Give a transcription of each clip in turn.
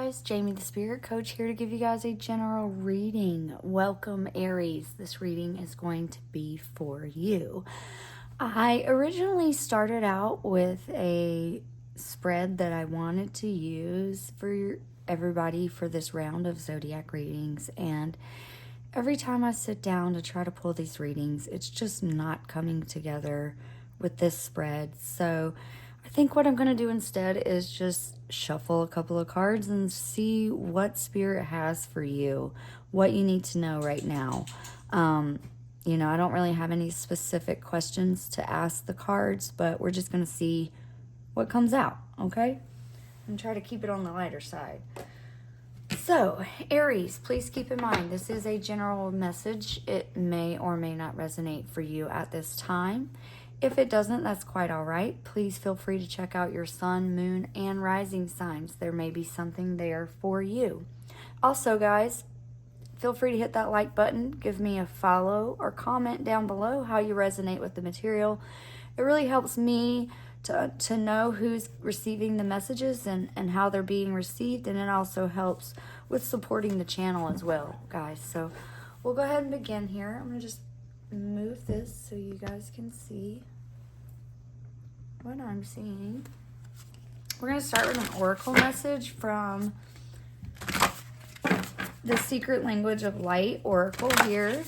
guys, Jamie the Spirit Coach here to give you guys a general reading. Welcome, Aries. This reading is going to be for you. I originally started out with a spread that I wanted to use for everybody for this round of zodiac readings, and every time I sit down to try to pull these readings, it's just not coming together with this spread. So I think what I'm going to do instead is just shuffle a couple of cards and see what Spirit has for you, what you need to know right now. I don't really have any specific questions to ask the cards, but we're just going to see what comes out, okay? And try to keep it on the lighter side. So, Aries, please keep in mind, this is a general message. It may or may not resonate for you at this time. If it doesn't, that's quite all right. Please feel free to check out your sun, moon, and rising signs. There may be something there for you. Also, guys, feel free to hit that like button. Give me a follow or comment down below how you resonate with the material. It really helps me to know who's receiving the messages and how they're being received, and it also helps with supporting the channel as well, guys. So we'll go ahead and begin here. I'm going to just move this so you guys can see what I'm seeing. We're going to start with an oracle message from the Secret Language of Light Oracle here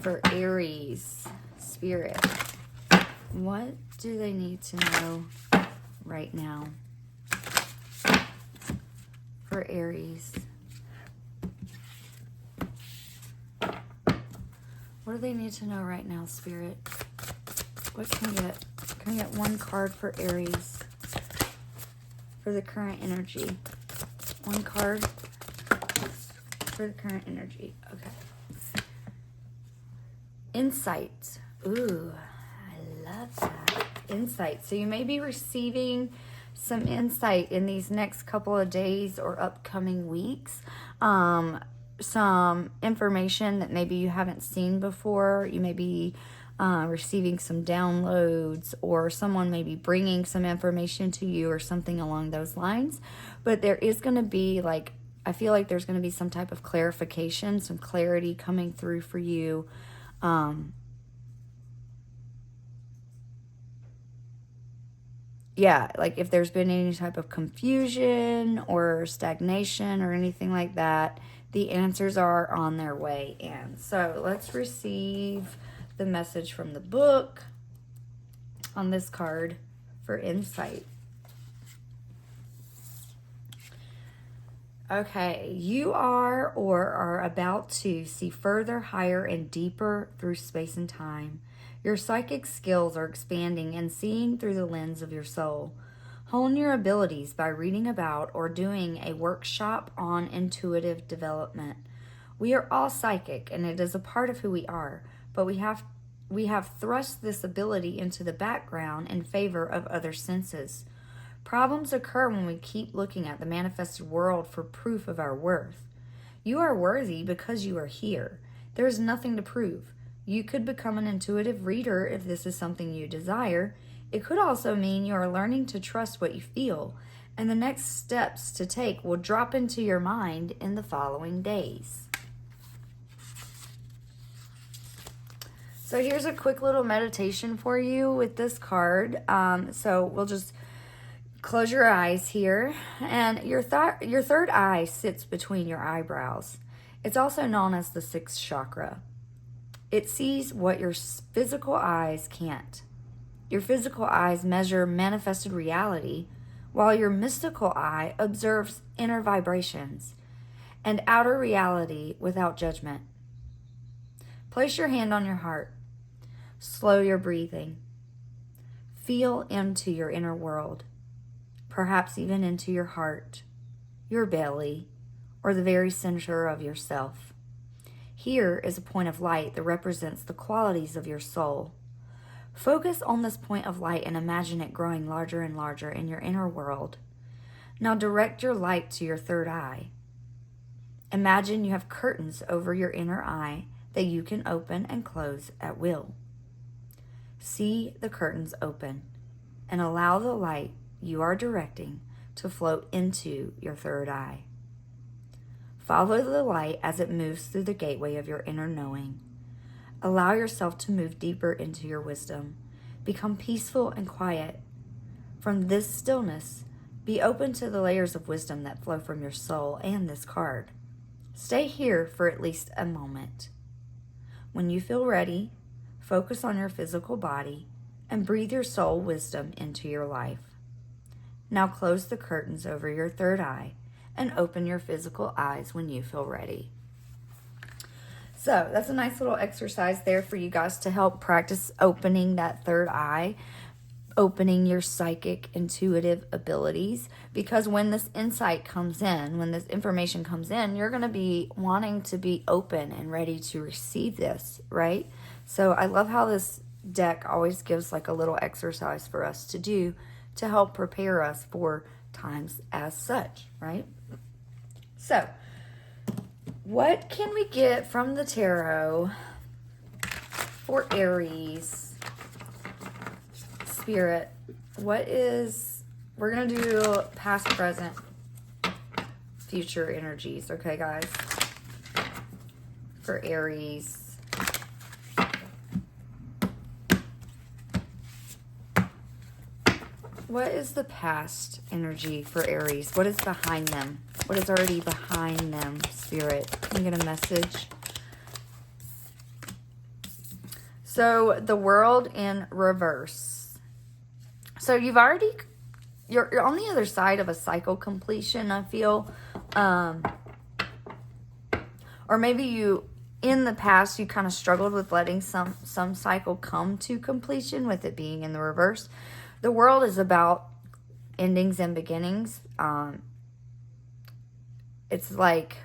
for Aries Spirit. What do they need to know right now for Aries? What do they need to know right now, Spirit? What can we get? Can we get one card for Aries for the current energy? One card for the current energy. Okay. Insight. Ooh, I love that. Insight. So you may be receiving some insight in these next couple of days or upcoming weeks. Some information that maybe you haven't seen before. You may be receiving some downloads, or someone may be bringing some information to you or something along those lines. But there is going to be, I feel like there's going to be some type of clarification, some clarity coming through for you. If there's been any type of confusion or stagnation or anything like that, the answers are on their way in. So let's receive the message from the book on this card for insight. Okay, you are or are about to see further, higher, and deeper through space and time. Your psychic skills are expanding and seeing through the lens of your soul. Hone your abilities by reading about or doing a workshop on intuitive development. We are all psychic, and it is a part of who we are, but we have thrust this ability into the background in favor of other senses. Problems occur when we keep looking at the manifested world for proof of our worth. You are worthy because you are here. There is nothing to prove. You could become an intuitive reader if this is something you desire. It could also mean you are learning to trust what you feel, and the next steps to take will drop into your mind in the following days. So here's a quick little meditation for you with this card. So we'll just close your eyes here, and your third eye sits between your eyebrows. It's also known as the sixth chakra. It sees what your physical eyes can't. Your physical eyes measure manifested reality, while your mystical eye observes inner vibrations and outer reality without judgment. Place your hand on your heart. Slow your breathing. Feel into your inner world, perhaps even into your heart, your belly, or the very center of yourself. Here is a point of light that represents the qualities of your soul. Focus on this point of light and imagine it growing larger and larger in your inner world. Now direct your light to your third eye. Imagine you have curtains over your inner eye that you can open and close at will. See the curtains open and allow the light you are directing to float into your third eye. Follow the light as it moves through the gateway of your inner knowing. Allow yourself to move deeper into your wisdom. Become peaceful and quiet. From this stillness, be open to the layers of wisdom that flow from your soul and this card. Stay here for at least a moment. When you feel ready, focus on your physical body and breathe your soul wisdom into your life. Now close the curtains over your third eye and open your physical eyes when you feel ready. So that's a nice little exercise there for you guys to help practice opening that third eye, opening your psychic intuitive abilities, because when this insight comes in, when this information comes in, you're going to be wanting to be open and ready to receive this, right? So I love how this deck always gives like a little exercise for us to do to help prepare us for times as such, right? So what can we get from the tarot for Aries? Spirit, we're going to do past, present, future energies, okay, guys? For Aries. What is the past energy for Aries? What is behind them? What is already behind them, Spirit? Can you get a message? So, the World in reverse. So, you're on the other side of a cycle completion, I feel. Or maybe in the past, you kind of struggled with letting some cycle come to completion with it being in the reverse. The World is about endings and beginnings. It's like,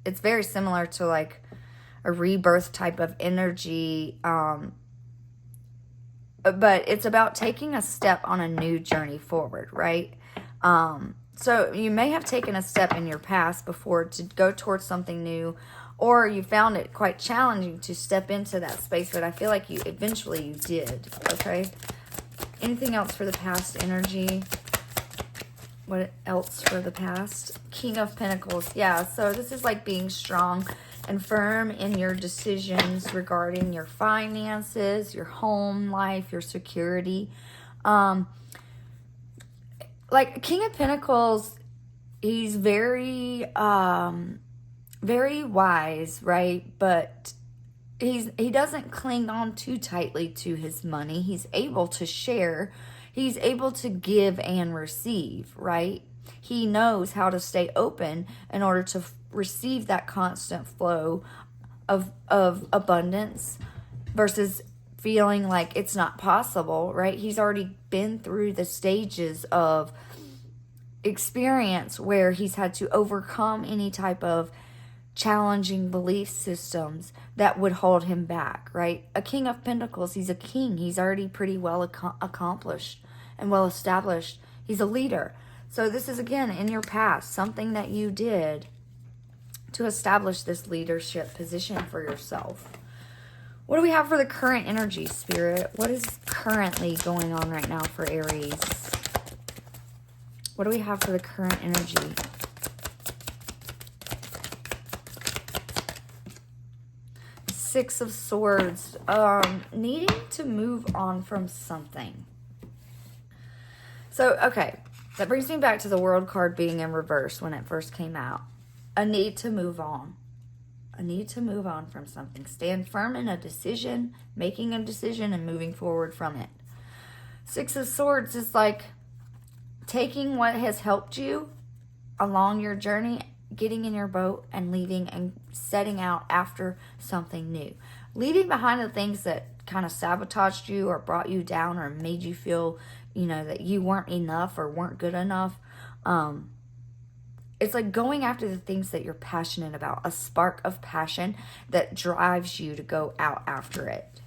it's very similar to like a rebirth type of energy. But it's about taking a step on a new journey forward, right? So you may have taken a step in your past before to go towards something new, or you found it quite challenging to step into that space, but I feel like you did, okay? Anything else for the past energy? What else for the past? King of Pentacles. Yeah, so this is like being strong and firm in your decisions regarding your finances, your home life, your security. Like King of Pentacles, he's very, very wise, right? But he doesn't cling on too tightly to his money. He's able to share. He's able to give and receive, right? He knows how to stay open in order to receive that constant flow of abundance versus feeling like it's not possible, right? He's already been through the stages of experience where he's had to overcome any type of challenging belief systems that would hold him back, right? A King of Pentacles, he's a king. He's already pretty well accomplished and well established. He's a leader. So this is, again, in your past, something that you did to establish this leadership position for yourself. What do we have for the current energy, Spirit? What is currently going on right now for Aries? What do we have for the current energy? Six of Swords. Needing to move on from something. So, okay. That brings me back to the World card being in reverse when it first came out. A need to move on. A need to move on from something. Stand firm in a decision, making a decision, and moving forward from it. Six of Swords is like taking what has helped you along your journey, getting in your boat and leaving and setting out after something new. Leaving behind the things that kind of sabotaged you or brought you down or made you feel, that you weren't enough or weren't good enough. It's like going after the things that you're passionate about, a spark of passion that drives you to go out after it.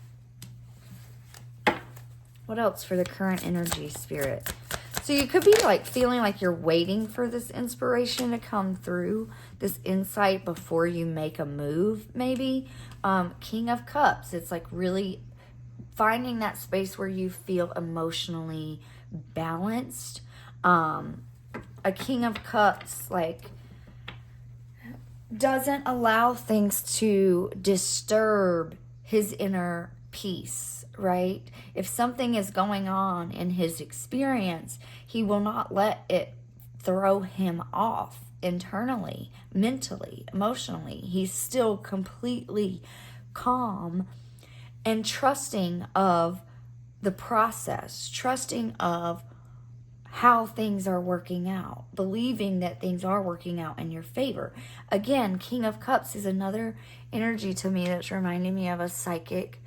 What else for the current energy, Spirit? So you could be like feeling like you're waiting for this inspiration to come through, this insight before you make a move, maybe. King of Cups, it's like really finding that space where you feel emotionally balanced. A King of Cups, like, doesn't allow things to disturb his inner peace, right? If something is going on in his experience, he will not let it throw him off internally, mentally, emotionally. He's still completely calm and trusting of the process, trusting of how things are working out, believing that things are working out in your favor. Again, King of Cups is another energy to me that's reminding me of a psychic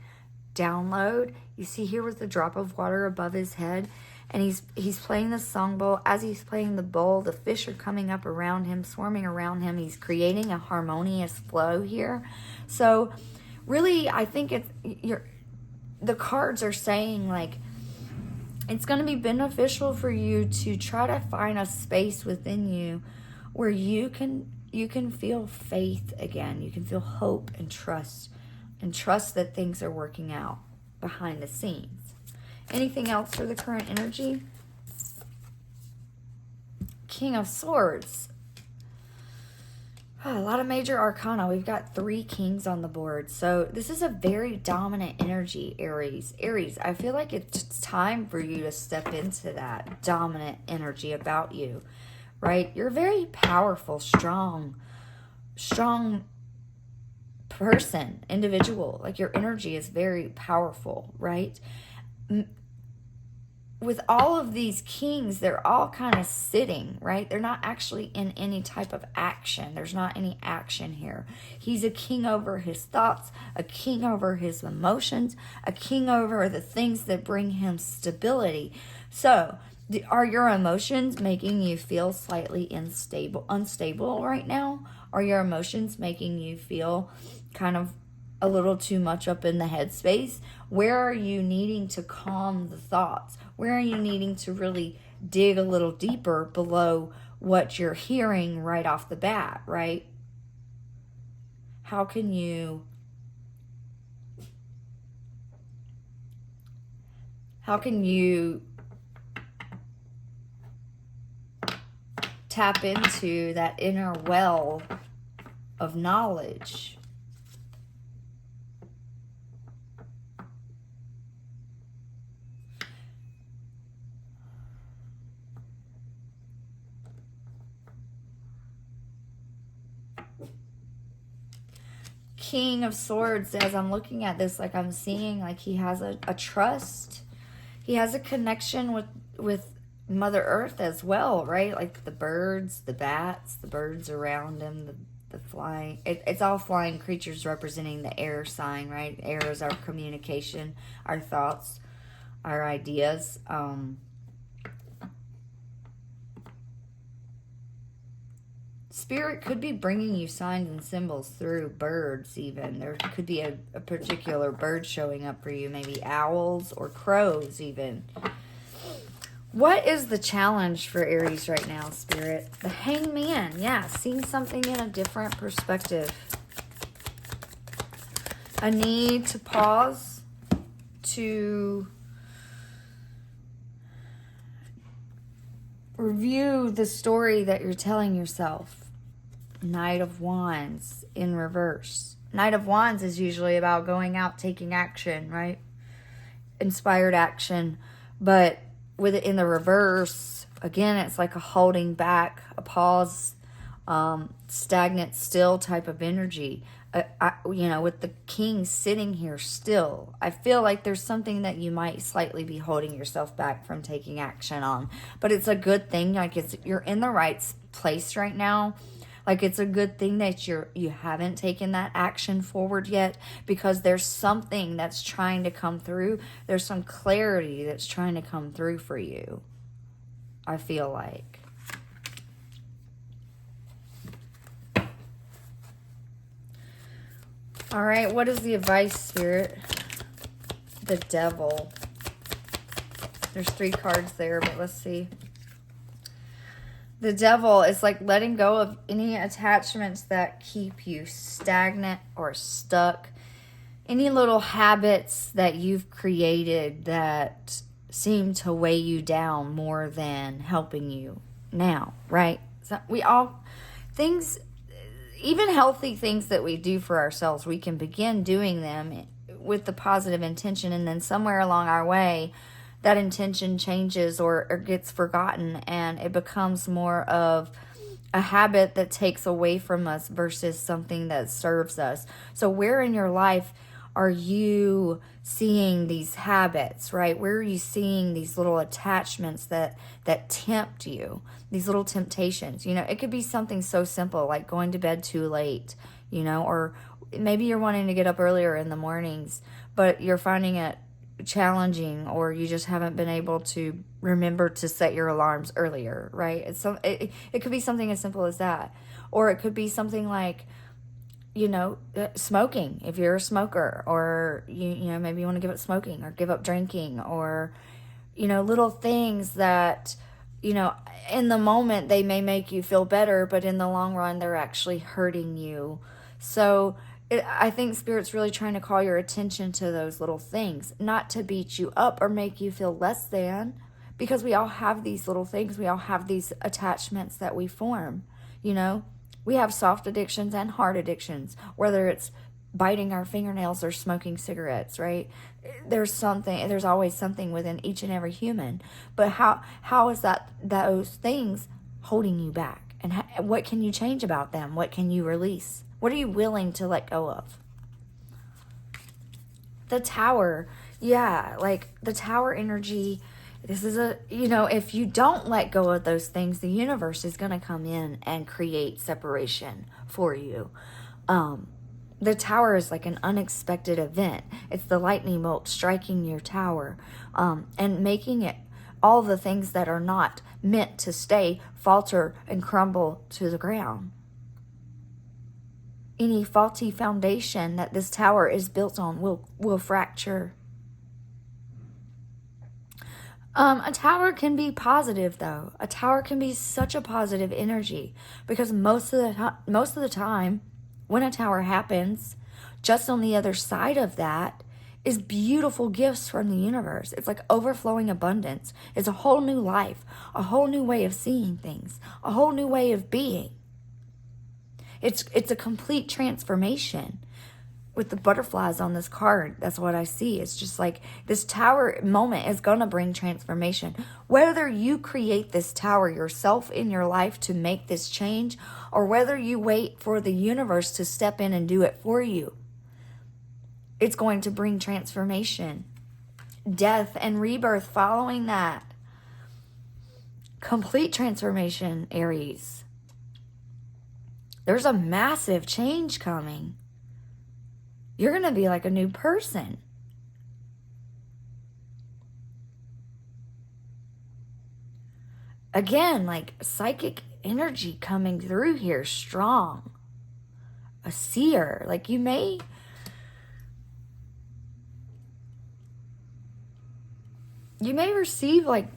download. You see here with the drop of water above his head, and he's playing the song bowl. As he's playing the bowl, the fish are coming up around him, swarming around him. He's creating a harmonious flow here. So really, I think the cards are saying, like, it's going to be beneficial for you to try to find a space within you where you can feel faith again. You can feel hope and trust that things are working out behind the scenes. Anything else for the current energy? King of Swords. A lot of major arcana. We've got 3 kings on the board. So this is a very dominant energy, Aries. Aries, I feel like it's time for you to step into that dominant energy about you, right? You're a very powerful, strong person, individual. Like, your energy is very powerful, right? With all of these kings, they're all kind of sitting, right? They're not actually in any type of action. There's not any action here. He's a king over his thoughts, a king over his emotions, a king over the things that bring him stability. So, are your emotions making you feel slightly unstable right now? Are your emotions making you feel kind of a little too much up in the headspace? Where are you needing to calm the thoughts? Where are you needing to really dig a little deeper below what you're hearing right off the bat, right? How can you tap into that inner well of knowledge? King of Swords, as I'm looking at this, like, I'm seeing, like, he has a trust. He has a connection with Mother Earth as well, right? Like the birds, the bats, the birds around him, the flying. It's all flying creatures representing the air sign, right? Air is our communication, our thoughts, our ideas. Spirit could be bringing you signs and symbols through birds even. There could be a particular bird showing up for you, maybe owls or crows even. What is the challenge for Aries right now, Spirit? The Hangman. Yeah, seeing something in a different perspective. A need to pause, to review the story that you're telling yourself. Knight of Wands in reverse. Knight of Wands is usually about going out, taking action, right? Inspired action. But with it in the reverse, again, it's like a holding back, a pause, stagnant, still type of energy. With the king sitting here still, I feel like there's something that you might slightly be holding yourself back from taking action on. But it's a good thing. Like, you're in the right place right now. Like, it's a good thing that you haven't taken that action forward yet, because there's something that's trying to come through. There's some clarity that's trying to come through for you, I feel like. All right, what is the advice, Spirit? The Devil. There's 3 cards there, but let's see. The Devil is like letting go of any attachments that keep you stagnant or stuck. Any little habits that you've created that seem to weigh you down more than helping you now, right? So we all, things, even healthy things that we do for ourselves, we can begin doing them with the positive intention, and then somewhere along our way, that intention changes or gets forgotten, and it becomes more of a habit that takes away from us versus something that serves us. So where in your life are you seeing these habits, right? Where are you seeing these little attachments that tempt you, these little temptations? You know, it could be something so simple like going to bed too late, you know, or maybe you're wanting to get up earlier in the mornings, but you're finding it challenging, or you just haven't been able to remember to set your alarms earlier, right? It could be something as simple as that. Or it could be something like, you know, smoking, if you're a smoker, or you know, maybe you want to give up smoking or give up drinking, or, you know, little things that, you know, in the moment they may make you feel better, but in the long run they're actually hurting you. So I think Spirit's really trying to call your attention to those little things, not to beat you up or make you feel less than, because we all have these little things. We all have these attachments that we form, you know. We have soft addictions and hard addictions, whether it's biting our fingernails or smoking cigarettes, right? There's always something within each and every human. But how is those things holding you back? And what can you change about them? What can you release? What are you willing to let go of? The Tower. Yeah, like the Tower energy. This is you know, if you don't let go of those things, the universe is going to come in and create separation for you. The Tower is like an unexpected event. It's the lightning bolt striking your tower, and making it, all the things that are not meant to stay, falter and crumble to the ground. Any faulty foundation that this tower is built on will fracture. A tower can be positive, though. A tower can be such a positive energy, because most of the time when a tower happens, just on the other side of that is beautiful gifts from the universe. It's like overflowing abundance. It's a whole new life, a whole new way of seeing things, a whole new way of being. It's a complete transformation. With the butterflies on this card, that's what I see. It's just like this tower moment is going to bring transformation. Whether you create this tower yourself in your life to make this change, or whether you wait for the universe to step in and do it for you, it's going to bring transformation. Death and rebirth following that. Complete transformation, Aries. There's a massive change coming. You're going to be like a new person. Again, like psychic energy coming through here strong. A seer. Like you may receive like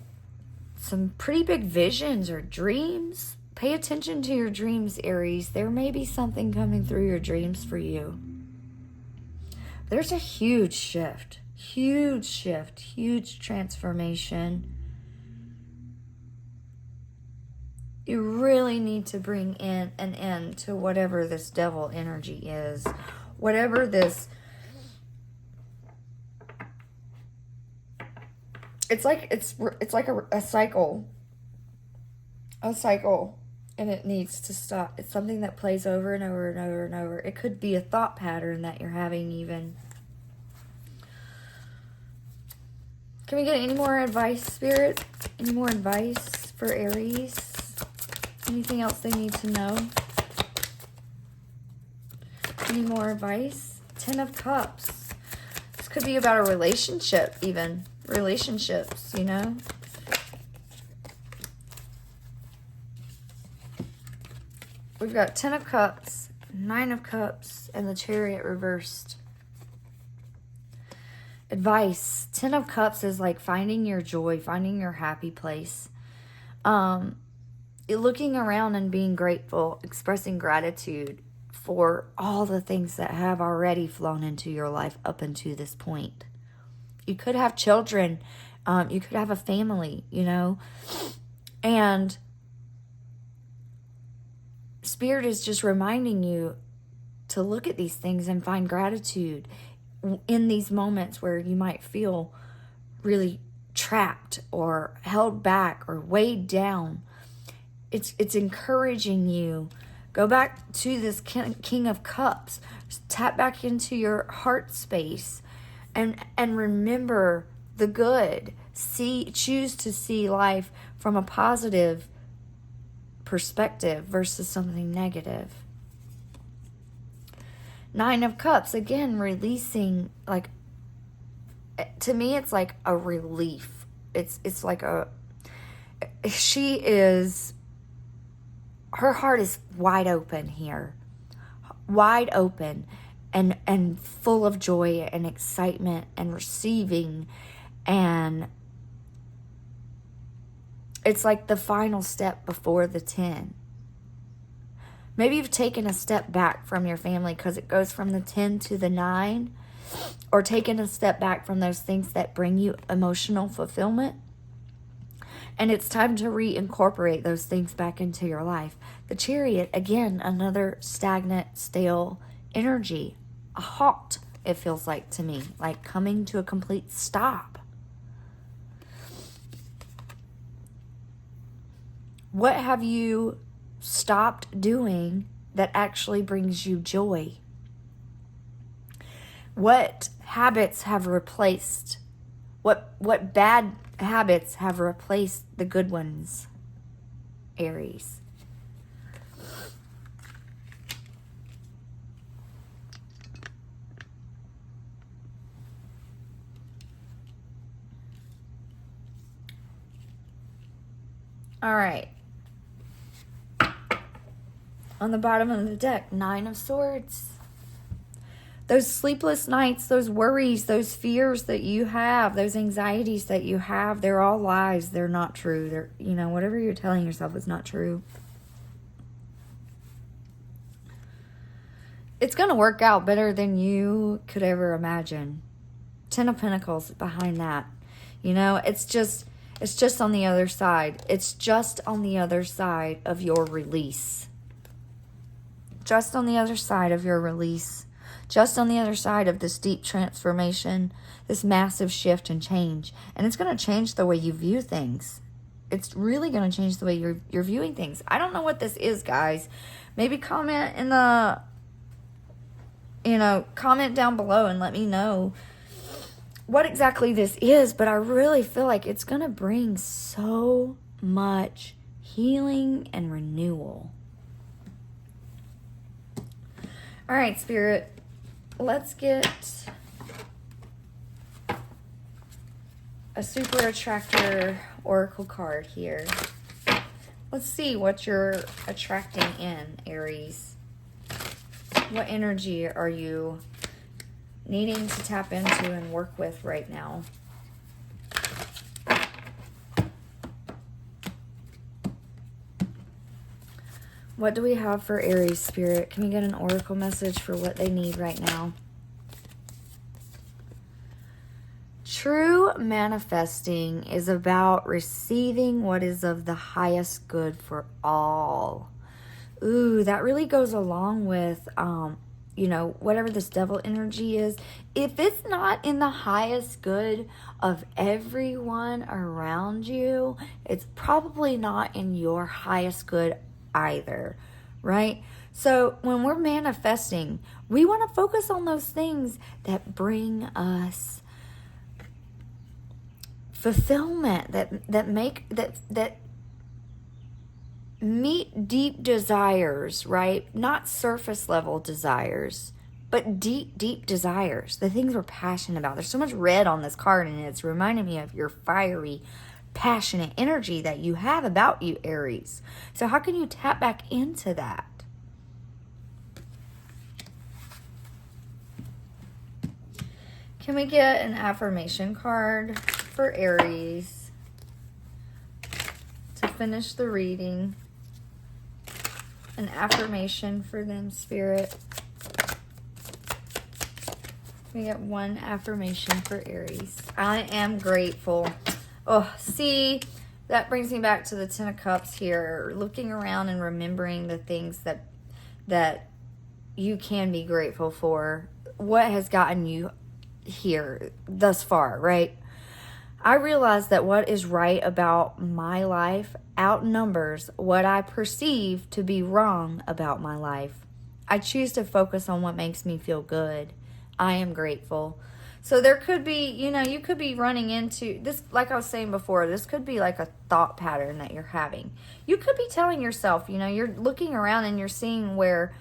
some pretty big visions or dreams. Pay attention to your dreams, Aries. There may be something coming through your dreams for you. There's a huge shift, huge transformation. You really need to bring in an end to whatever this devil energy is. Whatever this... It's like a cycle. A cycle. And it needs to stop. It's something that plays over and over and over and over. It could be a thought pattern that you're having even. Can we get any more advice, Spirit? Any more advice for Aries? Anything else they need to know? Any more advice? 10 of Cups. This could be about a relationship even. Relationships, you know? We've got 10 of Cups, 9 of Cups, and the Chariot reversed. Advice. 10 of Cups is like finding your joy, finding your happy place. Looking around and being grateful, expressing gratitude for all the things that have already flown into your life up until this point. You could have children You could have a family, you know. And Spirit is just reminding you to look at these things and find gratitude in these moments where you might feel really trapped or held back or weighed down. It's encouraging you. Go back to this King of Cups. Tap back into your heart space and remember the good. Choose to see life from a positive perspective versus something negative. Nine of Cups, again, releasing, like, to me, it's like a relief. It's like her heart is wide open here. Wide open and full of joy and excitement and receiving. And it's like the final step before the 10. Maybe you've taken a step back from your family because it goes from the 10 to the 9, or taken a step back from those things that bring you emotional fulfillment. And it's time to reincorporate those things back into your life. The Chariot, again, another stagnant, stale energy. A halt, it feels like to me, like coming to a complete stop. What have you stopped doing that actually brings you joy? What habits have replaced? What bad habits have replaced the good ones, Aries? All right. On the bottom of the deck, 9 of Swords. Those sleepless nights, those worries, those fears that you have, those anxieties that you have, they're all lies. They're not true. They're, whatever you're telling yourself is not true. It's going to work out better than you could ever imagine. 10 of Pentacles behind that. It's just on the other side. It's just on the other side of your release. Just on the other side of your release. Just on the other side of this deep transformation, this massive shift and change. And it's going to change the way you view things. It's really going to change the way you're viewing things. I don't know what this is, guys. Maybe comment in the, comment down below and let me know what exactly this is. But I really feel like it's going to bring so much healing and renewal. All right, Spirit. Let's get a super attractor oracle card here. Let's see what you're attracting in, Aries. What energy are you needing to tap into and work with right now? What do we have for Aries, Spirit? Can we get an oracle message for what they need right now? True manifesting is about receiving what is of the highest good for all. Ooh, that really goes along with, whatever this devil energy is. If it's not in the highest good of everyone around you, it's probably not in your highest good either, right? So when we're manifesting, we want to focus on those things that bring us fulfillment, that meet deep desires, right? Not surface level desires, but deep desires, the things we're passionate about. There's so much red on this card, and it's reminding me of your fiery, passionate energy that you have about you, Aries. So how can you tap back into that? Can we get an affirmation card for Aries to finish the reading? An affirmation for them, Spirit. We got one affirmation for Aries. I am grateful. Oh, see, that brings me back to the Ten of Cups here. Looking around and remembering the things that you can be grateful for. What has gotten you here thus far, right? I realize that what is right about my life outnumbers what I perceive to be wrong about my life. I choose to focus on what makes me feel good. I am grateful. So there could be, you could be running into this, like I was saying before, this could be like a thought pattern that you're having. You could be telling yourself, you're looking around and you're seeing where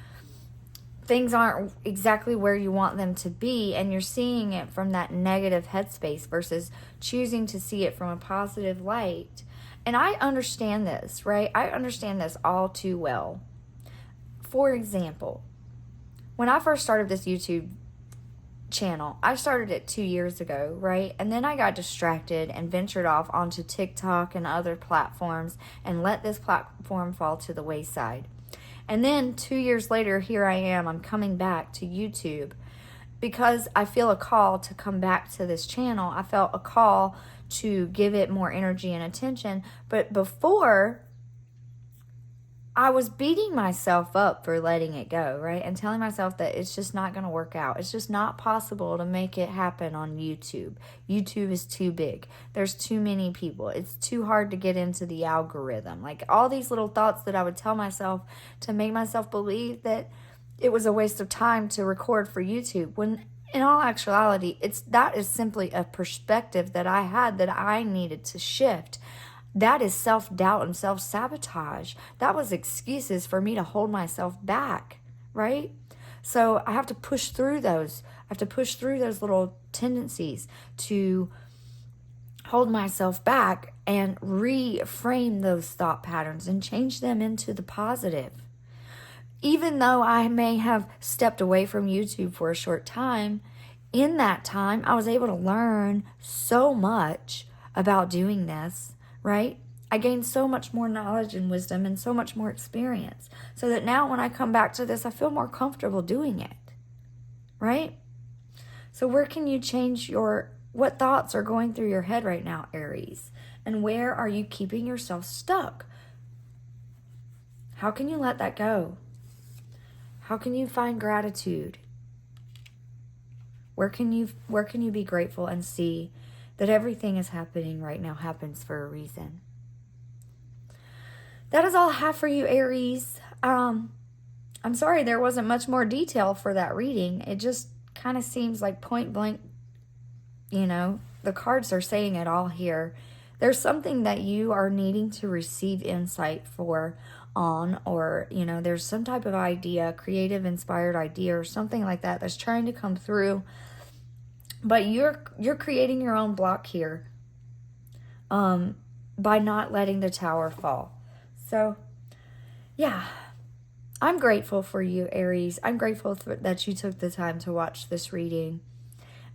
things aren't exactly where you want them to be, and you're seeing it from that negative headspace versus choosing to see it from a positive light. And I understand this, right? I understand this all too well. For example, when I first started this YouTube channel, I started it 2 years ago, right? And then I got distracted and ventured off onto TikTok and other platforms and let this platform fall to the wayside. And then 2 years later, here I am. I'm coming back to YouTube because I feel a call to come back to this channel. I felt a call to give it more energy and attention. But before, I was beating myself up for letting it go, right? And telling myself that it's just not going to work out. It's just not possible to make it happen on YouTube. YouTube is too big. There's too many people. It's too hard to get into the algorithm. Like all these little thoughts that I would tell myself to make myself believe that it was a waste of time to record for YouTube. When in all actuality, that is simply a perspective that I had that I needed to shift. That is self-doubt and self-sabotage. That was excuses for me to hold myself back, right? So I have to push through those. I have to push through those little tendencies to hold myself back and reframe those thought patterns and change them into the positive. Even though I may have stepped away from YouTube for a short time, in that time, I was able to learn so much about doing this, right? I gained so much more knowledge and wisdom and so much more experience so that now when I come back to this, I feel more comfortable doing it, right? So where can you change what thoughts are going through your head right now, Aries? And where are you keeping yourself stuck? How can you let that go? How can you find gratitude? Where can you be grateful and see that everything is happening right now happens for a reason? That is all I have for you, Aries. I'm sorry there wasn't much more detail for that reading. It just kind of seems like point blank, the cards are saying it all here. There's something that you are needing to receive insight on, or there's some type of idea, creative inspired idea or something like that that's trying to come through, but you're creating your own block here by not letting the tower fall. So yeah, I'm grateful for you, Aries. I'm grateful that you took the time to watch this reading,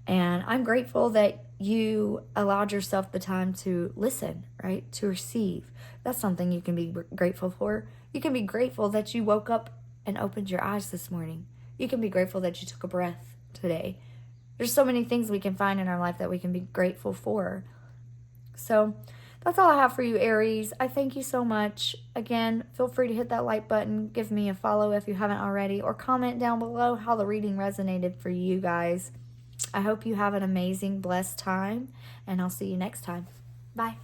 and I'm grateful that you allowed yourself the time to listen, right? To receive. That's something you can be grateful for. You can be grateful that you woke up and opened your eyes this morning. You can be grateful that you took a breath today. There's so many things we can find in our life that we can be grateful for. So that's all I have for you, Aries. I thank you so much. Again, feel free to hit that like button, give me a follow if you haven't already, or comment down below how the reading resonated for you guys. I hope you have an amazing, blessed time, and I'll see you next time. Bye.